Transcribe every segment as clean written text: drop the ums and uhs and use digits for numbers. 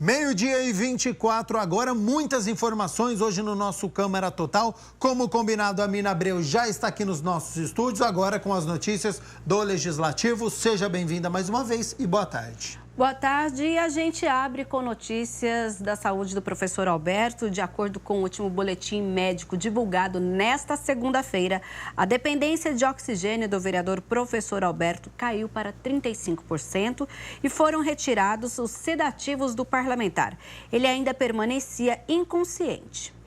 Meio-dia e 24 agora, muitas informações hoje no nosso Câmara Total. Como combinado, a Mina Abreu já está aqui nos nossos estúdios, agora com as notícias do Legislativo. Seja bem-vinda mais uma vez e boa tarde. Boa tarde, e a gente abre com notícias da saúde do professor Alberto. De acordo com o último boletim médico divulgado nesta segunda-feira, a dependência de oxigênio do vereador professor Alberto caiu para 35% e foram retirados os sedativos do parlamentar. Ele ainda permanecia inconsciente.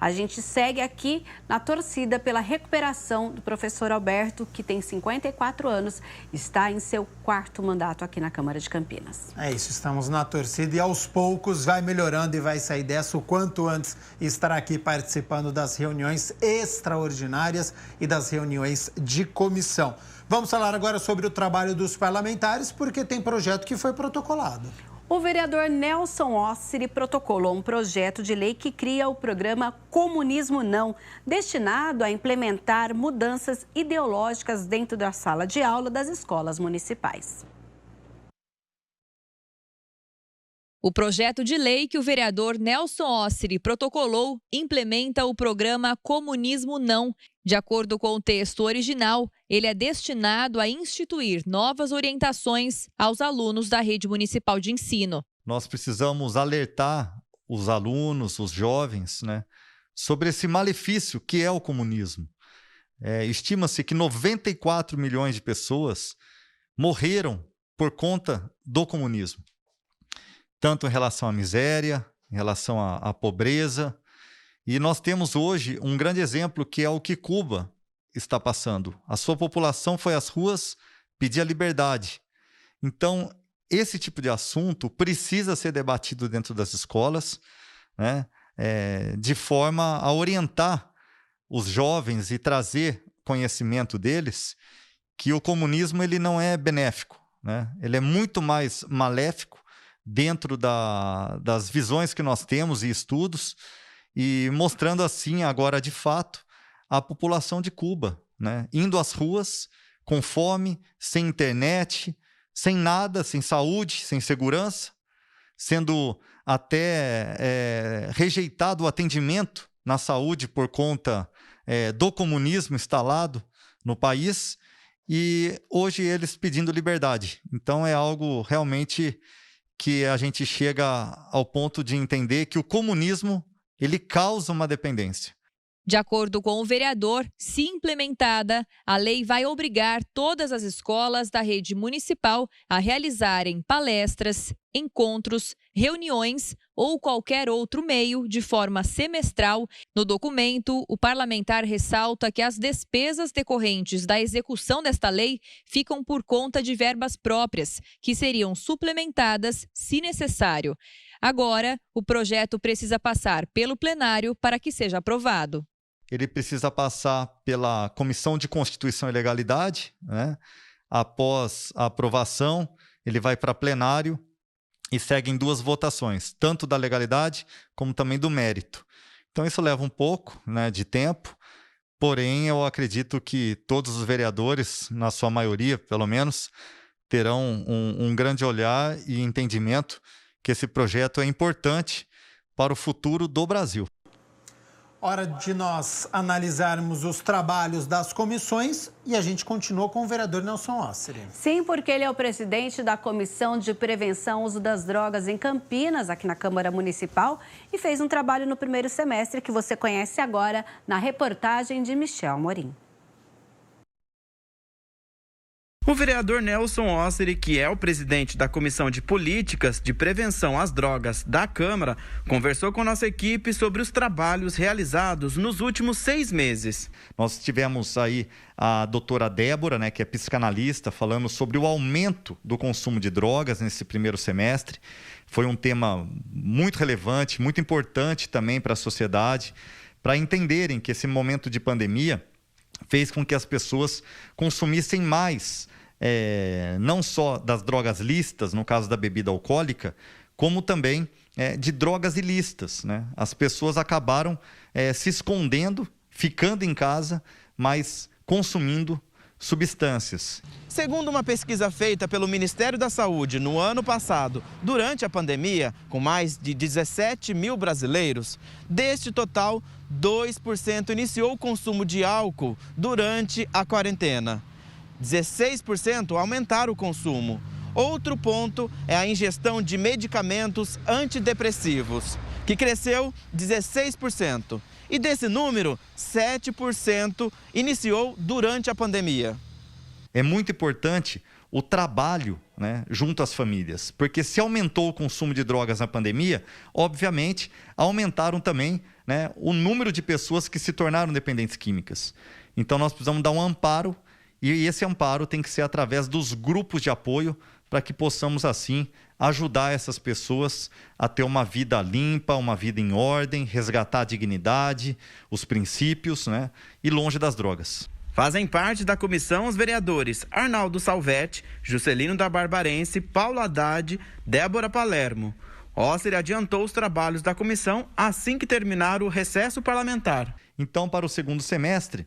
A gente segue aqui na torcida pela recuperação do professor Alberto, que tem 54 anos, está em seu 4º mandato aqui na Câmara de Campinas. É isso, estamos na torcida e aos poucos vai melhorando e vai sair dessa o quanto antes estará aqui participando das reuniões extraordinárias e das reuniões de comissão. Vamos falar agora sobre o trabalho dos parlamentares, porque tem projeto que foi protocolado. O vereador Nelson Ossiri protocolou um projeto de lei que cria o programa Comunismo Não, destinado a implementar mudanças ideológicas dentro da sala de aula das escolas municipais. O projeto de lei que o vereador Nelson Ossiri protocolou implementa o programa Comunismo Não. De acordo com o texto original, ele é destinado a instituir novas orientações aos alunos da rede municipal de ensino. Nós precisamos alertar os alunos, os jovens, sobre esse malefício que é o comunismo. Estima-se que 94 milhões de pessoas morreram por conta do comunismo. Tanto em relação à miséria, em relação à pobreza. E nós temos hoje um grande exemplo que é o que Cuba está passando. A sua população foi às ruas pedir a liberdade. Então, esse tipo de assunto precisa ser debatido dentro das escolas, de forma a orientar os jovens e trazer conhecimento deles que o comunismo ele não é benéfico, ele é muito mais maléfico dentro das visões que nós temos e estudos, e mostrando assim agora de fato a população de Cuba, indo às ruas com fome, sem internet, sem nada, sem saúde, sem segurança, sendo até rejeitado o atendimento na saúde por conta do comunismo instalado no país, e hoje eles pedindo liberdade. Então é algo realmente que a gente chega ao ponto de entender que o comunismo ele causa uma dependência. De acordo com o vereador, se implementada, a lei vai obrigar todas as escolas da rede municipal a realizarem palestras, encontros, reuniões ou qualquer outro meio de forma semestral. No documento, o parlamentar ressalta que as despesas decorrentes da execução desta lei ficam por conta de verbas próprias, que seriam suplementadas se necessário. Agora, o projeto precisa passar pelo plenário para que seja aprovado. Ele precisa passar pela Comissão de Constituição e Legalidade, Após a aprovação, ele vai para plenário e segue em 2 votações, tanto da legalidade como também do mérito. Então isso leva um pouco de tempo, porém eu acredito que todos os vereadores, na sua maioria pelo menos, terão um grande olhar e entendimento que esse projeto é importante para o futuro do Brasil. Hora de nós analisarmos os trabalhos das comissões e a gente continua com o vereador Nelson Ossiri. Sim, porque ele é o presidente da Comissão de Prevenção ao Uso das Drogas em Campinas, aqui na Câmara Municipal, e fez um trabalho no primeiro semestre que você conhece agora na reportagem de Michel Amorim. O vereador Nelson Ossiri, que é o presidente da Comissão de Políticas de Prevenção às Drogas da Câmara, conversou com nossa equipe sobre os trabalhos realizados nos últimos 6 meses. Nós tivemos aí a doutora Débora, que é psicanalista, falando sobre o aumento do consumo de drogas nesse primeiro semestre. Foi um tema muito relevante, muito importante também para a sociedade, para entenderem que esse momento de pandemia fez com que as pessoas consumissem mais, não só das drogas lícitas, no caso da bebida alcoólica, como também de drogas ilícitas. As pessoas acabaram se escondendo, ficando em casa, mas consumindo substâncias. Segundo uma pesquisa feita pelo Ministério da Saúde no ano passado, durante a pandemia, com mais de 17 mil brasileiros, deste total, 2% iniciou o consumo de álcool durante a quarentena. 16% aumentaram o consumo. Outro ponto é a ingestão de medicamentos antidepressivos, que cresceu 16%. E desse número, 7% iniciou durante a pandemia. É muito importante o trabalho, né, junto às famílias, porque se aumentou o consumo de drogas na pandemia, obviamente aumentaram também, né, o número de pessoas que se tornaram dependentes químicas. Então nós precisamos dar um amparo, e esse amparo tem que ser através dos grupos de apoio, para que possamos assim ajudar essas pessoas a ter uma vida limpa, uma vida em ordem, resgatar a dignidade, os princípios, né, e longe das drogas. Fazem parte da comissão os vereadores Arnaldo Salvetti, Juscelino da Barbarense, Paulo Haddad, Débora Palermo. Osser adiantou os trabalhos da comissão assim que terminar o recesso parlamentar. Então, para o segundo semestre,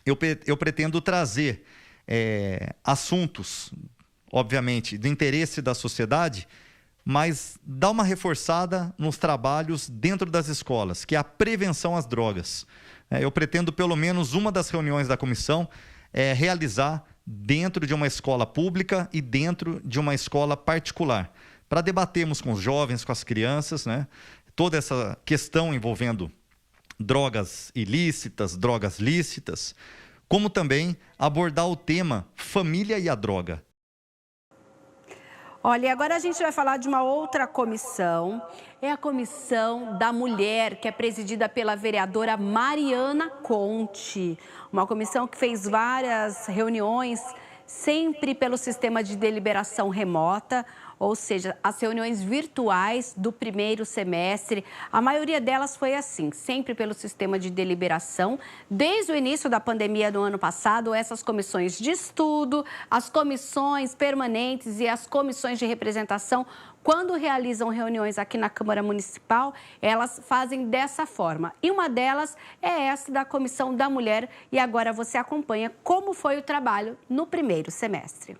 eu pretendo trazer assuntos, obviamente, do interesse da sociedade, mas dar uma reforçada nos trabalhos dentro das escolas, que é a prevenção às drogas. Eu pretendo, pelo menos uma das reuniões da comissão, realizar dentro de uma escola pública e dentro de uma escola particular, para debatermos com os jovens, com as crianças, né, toda essa questão envolvendo drogas ilícitas, drogas lícitas, como também abordar o tema família e a droga. Olha, agora a gente vai falar de uma outra comissão. É a Comissão da Mulher, que é presidida pela vereadora Mariana Conte. Uma comissão que fez várias reuniões, sempre pelo sistema de deliberação remota, ou seja, as reuniões virtuais do primeiro semestre. A maioria delas foi assim, sempre pelo sistema de deliberação. Desde o início da pandemia do ano passado, essas comissões de estudo, as comissões permanentes e as comissões de representação, quando realizam reuniões aqui na Câmara Municipal, elas fazem dessa forma. E uma delas é essa da Comissão da Mulher. E agora você acompanha como foi o trabalho no primeiro semestre.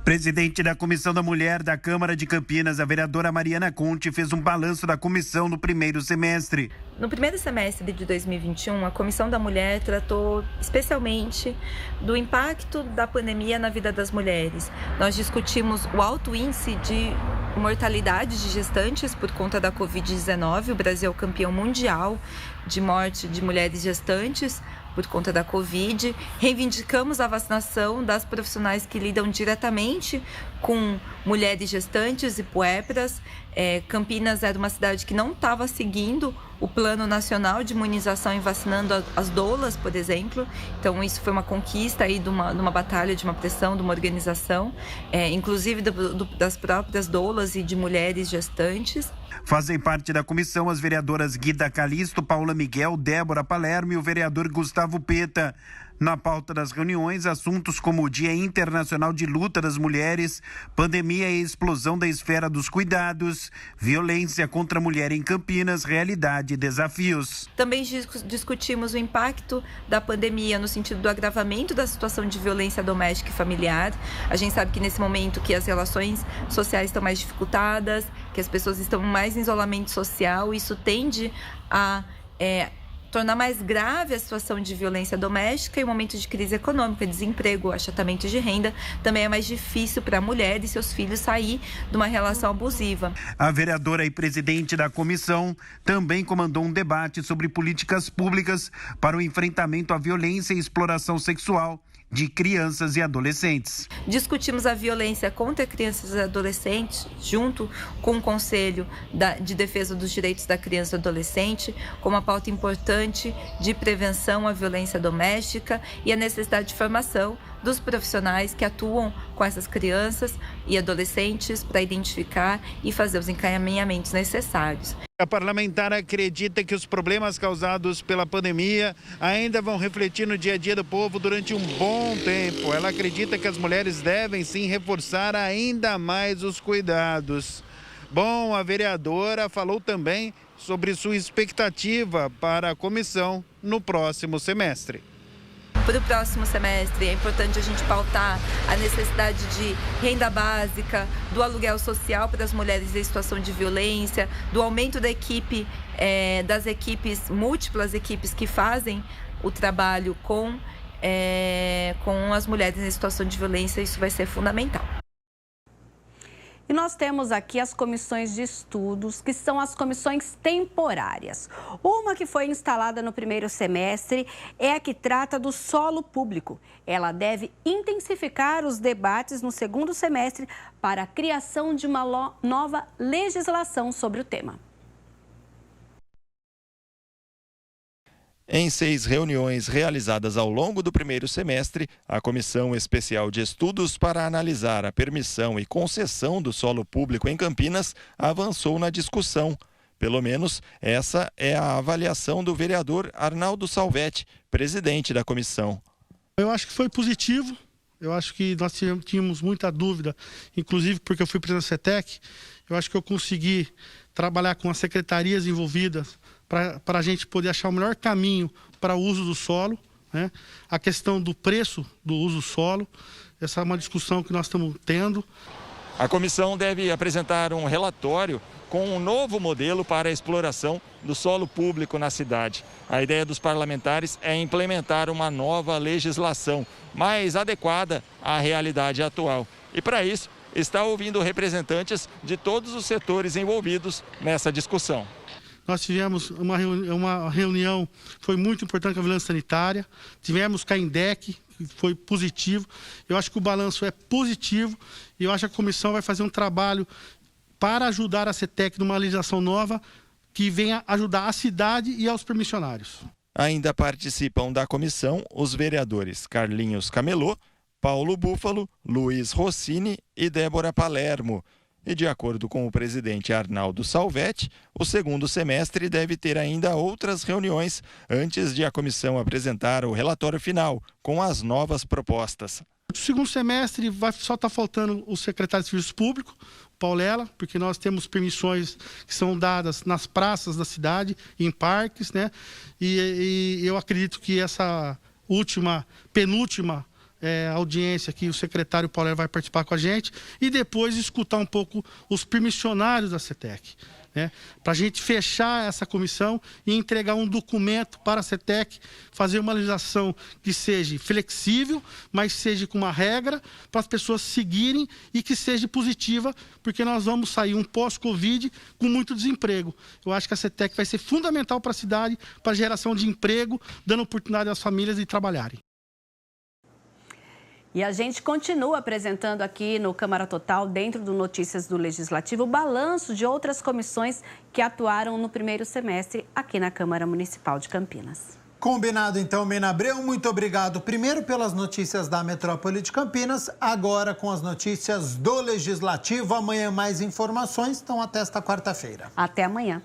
Presidente da Comissão da Mulher da Câmara de Campinas, a vereadora Mariana Conte, fez um balanço da comissão no primeiro semestre. No primeiro semestre de 2021, a Comissão da Mulher tratou especialmente do impacto da pandemia na vida das mulheres. Nós discutimos o alto índice de mortalidade de gestantes por conta da Covid-19. O Brasil é o campeão mundial de morte de mulheres gestantes por conta da Covid. Reivindicamos a vacinação das profissionais que lidam diretamente com mulheres gestantes e puérperas. Campinas era uma cidade que não estava seguindo o Plano Nacional de Imunização e vacinando as doulas, por exemplo. Então, isso foi uma conquista aí de uma batalha, de uma pressão, de uma organização, inclusive das próprias doulas e de mulheres gestantes. Fazem parte da comissão as vereadoras Guida Calisto, Paula Miguel, Débora Palermo e o vereador Gustavo Peta. Na pauta das reuniões, assuntos como o Dia Internacional de Luta das Mulheres, pandemia e explosão da esfera dos cuidados, violência contra a mulher em Campinas, realidade e desafios. Também discutimos o impacto da pandemia no sentido do agravamento da situação de violência doméstica e familiar. A gente sabe que nesse momento que as relações sociais estão mais dificultadas, que as pessoas estão mais em isolamento social, isso tende a tornar mais grave a situação de violência doméstica, e o momento de crise econômica, desemprego, achatamento de renda, também é mais difícil para a mulher e seus filhos sair de uma relação abusiva. A vereadora e presidente da comissão também comandou um debate sobre políticas públicas para o enfrentamento à violência e exploração sexual de crianças e adolescentes. Discutimos a violência contra crianças e adolescentes junto com o Conselho de Defesa dos Direitos da Criança e Adolescente, como uma pauta importante de prevenção à violência doméstica e a necessidade de formação dos profissionais que atuam com essas crianças e adolescentes para identificar e fazer os encaminhamentos necessários. A parlamentar acredita que os problemas causados pela pandemia ainda vão refletir no dia a dia do povo durante um bom tempo. Ela acredita que as mulheres devem sim reforçar ainda mais os cuidados. Bom, a vereadora falou também sobre sua expectativa para a comissão no próximo semestre. Para o próximo semestre é importante a gente pautar a necessidade de renda básica, do aluguel social para as mulheres em situação de violência, do aumento da equipe, das equipes, múltiplas equipes que fazem o trabalho com as mulheres em situação de violência. Isso vai ser fundamental. E nós temos aqui as comissões de estudos, que são as comissões temporárias. Uma que foi instalada no primeiro semestre é a que trata do solo público. Ela deve intensificar os debates no segundo semestre para a criação de uma nova legislação sobre o tema. Em 6 reuniões realizadas ao longo do primeiro semestre, a Comissão Especial de Estudos para analisar a permissão e concessão do solo público em Campinas avançou na discussão. Pelo menos, essa é a avaliação do vereador Arnaldo Salvetti, presidente da comissão. Eu acho que foi positivo. Eu acho que nós tínhamos muita dúvida, inclusive porque eu fui presidente da CETEC. Eu acho que eu consegui trabalhar com as secretarias envolvidas para a gente poder achar o melhor caminho para o uso do solo, né? A questão do preço do uso do solo, essa é uma discussão que nós estamos tendo. A comissão deve apresentar um relatório com um novo modelo para a exploração do solo público na cidade. A ideia dos parlamentares é implementar uma nova legislação mais adequada à realidade atual. E para isso, está ouvindo representantes de todos os setores envolvidos nessa discussão. Nós tivemos uma reunião, foi muito importante com a vigilância sanitária, tivemos com a INDEC, que foi positivo. Eu acho que o balanço é positivo e eu acho que a comissão vai fazer um trabalho para ajudar a CETEC numa legislação nova que venha ajudar a cidade e aos permissionários. Ainda participam da comissão os vereadores Carlinhos Camelô, Paulo Búfalo, Luiz Rossini e Débora Palermo. E de acordo com o presidente Arnaldo Salvetti, o segundo semestre deve ter ainda outras reuniões antes de a comissão apresentar o relatório final com as novas propostas. O segundo semestre só está faltando o secretário de Serviços Públicos, Paulela, porque nós temos permissões que são dadas nas praças da cidade, em parques, né? E eu acredito que essa penúltima audiência que o secretário Paulo vai participar com a gente e depois escutar um pouco os permissionários da CETEC, né? Para a gente fechar essa comissão e entregar um documento para a CETEC, fazer uma legislação que seja flexível, mas seja com uma regra para as pessoas seguirem e que seja positiva, porque nós vamos sair um pós-Covid com muito desemprego. Eu acho que a CETEC vai ser fundamental para a cidade, para a geração de emprego, dando oportunidade às famílias de trabalharem. E a gente continua apresentando aqui no Câmara Total, dentro do Notícias do Legislativo, o balanço de outras comissões que atuaram no primeiro semestre aqui na Câmara Municipal de Campinas. Combinado então, Mena Abreu. Muito obrigado primeiro pelas notícias da Metrópole de Campinas, agora com as notícias do Legislativo. Amanhã mais informações, então até esta quarta-feira. Até amanhã.